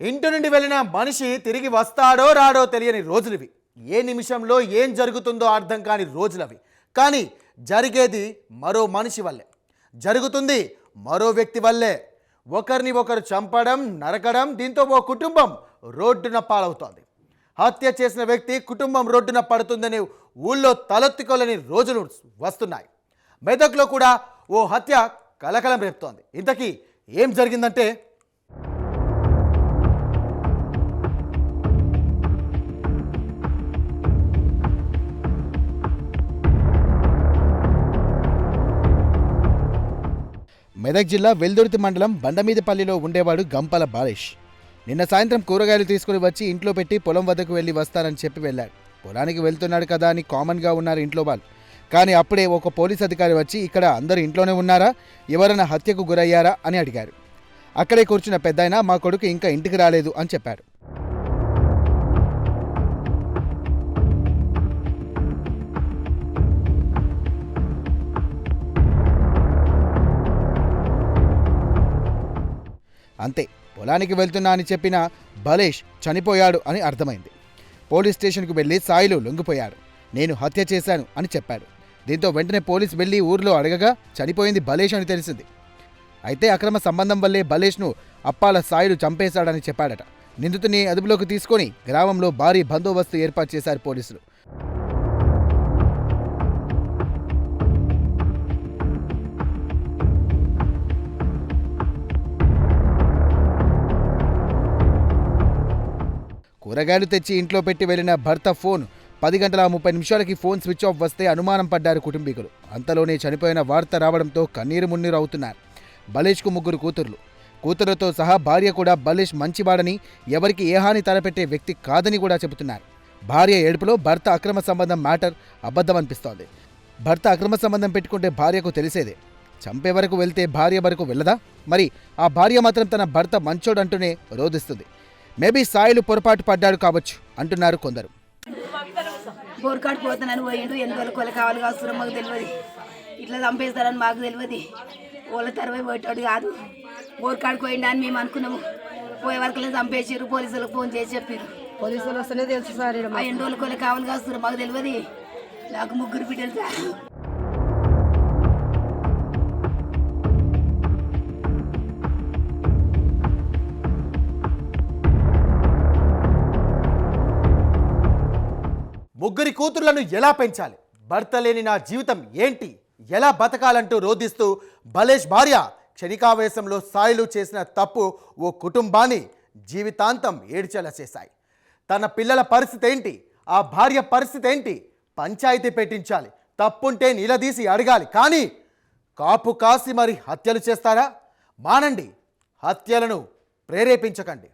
ఇంటి నుండి వెళ్ళిన మనిషి తిరిగి వస్తాడో రాడో తెలియని రోజులివి. ఏ నిమిషంలో ఏం జరుగుతుందో అర్థం కాని రోజులవి. కానీ జరిగేది మరో మనిషి వల్లే, జరుగుతుంది మరో వ్యక్తి వల్లే. ఒకరిని ఒకరు చంపడం, నరకడం, దీంతో ఓ కుటుంబం రోడ్డున పాలవుతోంది. హత్య చేసిన వ్యక్తి కుటుంబం రోడ్డున పడుతుందని ఊళ్ళో తలెత్తుకోలేని రోజులు వస్తున్నాయి. మెదక్లో కూడా ఓ హత్య కలకలం రేపుతోంది. ఇంతకీ ఏం జరిగిందంటే, మెదక్ జిల్లా వెల్దుర్తి మండలం బండమీదపల్లిలో ఉండేవాడు గంపల బాలేష్. నిన్న సాయంత్రం కూరగాయలు తీసుకుని వచ్చి ఇంట్లో పెట్టి పొలం వద్దకు వెళ్ళి వస్తానని చెప్పి వెళ్ళాడు. పొలానికి వెళ్తున్నాడు కదా అని కామన్గా ఉన్నారు ఇంట్లో వాళ్ళు. కానీ అప్పుడే ఒక పోలీస్ అధికారి వచ్చి, ఇక్కడ అందరూ ఇంట్లోనే ఉన్నారా, ఎవరైనా హత్యకు గురయ్యారా అని అడిగారు. అక్కడే కూర్చున్న పెద్దాయన, మా కొడుకు ఇంకా ఇంటికి రాలేదు అని చెప్పాడు. అంతే, పొలానికి వెళ్తున్నా అని చెప్పిన బాలేష్ చనిపోయాడు అని అర్థమైంది. పోలీస్ స్టేషన్కు వెళ్ళి సాయిలు లొంగిపోయాడు. నేను హత్య చేశాను అని చెప్పాడు. దీంతో వెంటనే పోలీసు వెళ్ళి ఊర్లో అడగగా చనిపోయింది బాలేష్ అని తెలిసింది. అయితే అక్రమ సంబంధం వల్లే బాలేష్ను అప్పాల సాయిలు చంపేశాడని చెప్పాడట. నిందితుని అదుపులోకి తీసుకొని గ్రామంలో భారీ బందోబస్తు ఏర్పాటు చేశారు పోలీసులు. కూరగాయలు తెచ్చి ఇంట్లో పెట్టి వెళ్లిన భర్త ఫోన్ 10:30 ఫోన్ స్విచ్ ఆఫ్ వస్తే అనుమానం పడ్డారు కుటుంబీకులు. అంతలోనే చనిపోయిన వార్త రావడంతో కన్నీరు మున్నీరు అవుతున్నారు. బాలేష్కు 3 కూతుర్లు. కూతురుతో సహా భార్య కూడా బాలేష్ మంచివాడని, ఎవరికి ఏ హాని తలపెట్టే వ్యక్తి కాదని కూడా చెబుతున్నారు. భార్య ఏడుపులో భర్త అక్రమ సంబంధం మ్యాటర్ అబద్ధమనిపిస్తోంది. భర్త అక్రమ సంబంధం పెట్టుకుంటే భార్యకు తెలిసేదే. చంపే వరకు వెళ్తే భార్య వరకు వెళ్ళదా? మరి ఆ భార్య మాత్రం తన భర్త మంచోడంటూనే రోధిస్తుంది. మేబీ సాయిలు పొరపాటు పడ్డాడు కావచ్చు అంటున్నారు కొందరు. బోర్కాడు పోతానని పోయిండు, ఎందుకు కొల కావాలి కాస్తున్నా మాకు తెలియదు, ఇట్లా చంపేస్తారని మాకు తెలియదు. వాళ్ళ తరవై పోయేటోడు కాదు, బోర్కాడికి పోయిండా అని మేము అనుకున్నాము. పోయే వరకు చంపేసారు. పోలీసులకు ఫోన్ చేసి చెప్పారు. పోలీసులు వస్తేనే తెలుసు సార్. 2 రోజులు కొల కావాలి కాస్తున్నా మాకు తెలియదు. నాకు 3 బిడ్డలు సార్. ముగ్గురి కూతుర్లను ఎలా పెంచాలి, భర్త లేని నా జీవితం ఏంటి, ఎలా బతకాలంటూ రోధిస్తూ బాలేష్ భార్య క్షణికావేశంలో సాయిలు చేసిన తప్పు ఓ కుటుంబాన్ని జీవితాంతం ఏడ్చేలా చేశాయి. తన పిల్లల పరిస్థితి ఏంటి, ఆ భార్య పరిస్థితి ఏంటి, పంచాయతీ పెట్టించాలి. తప్పుంటే నిలదీసి అడగాలి. కానీ కాపు కాసి మరి హత్యలు చేస్తారా? మానండి, హత్యలను ప్రేరేపించకండి.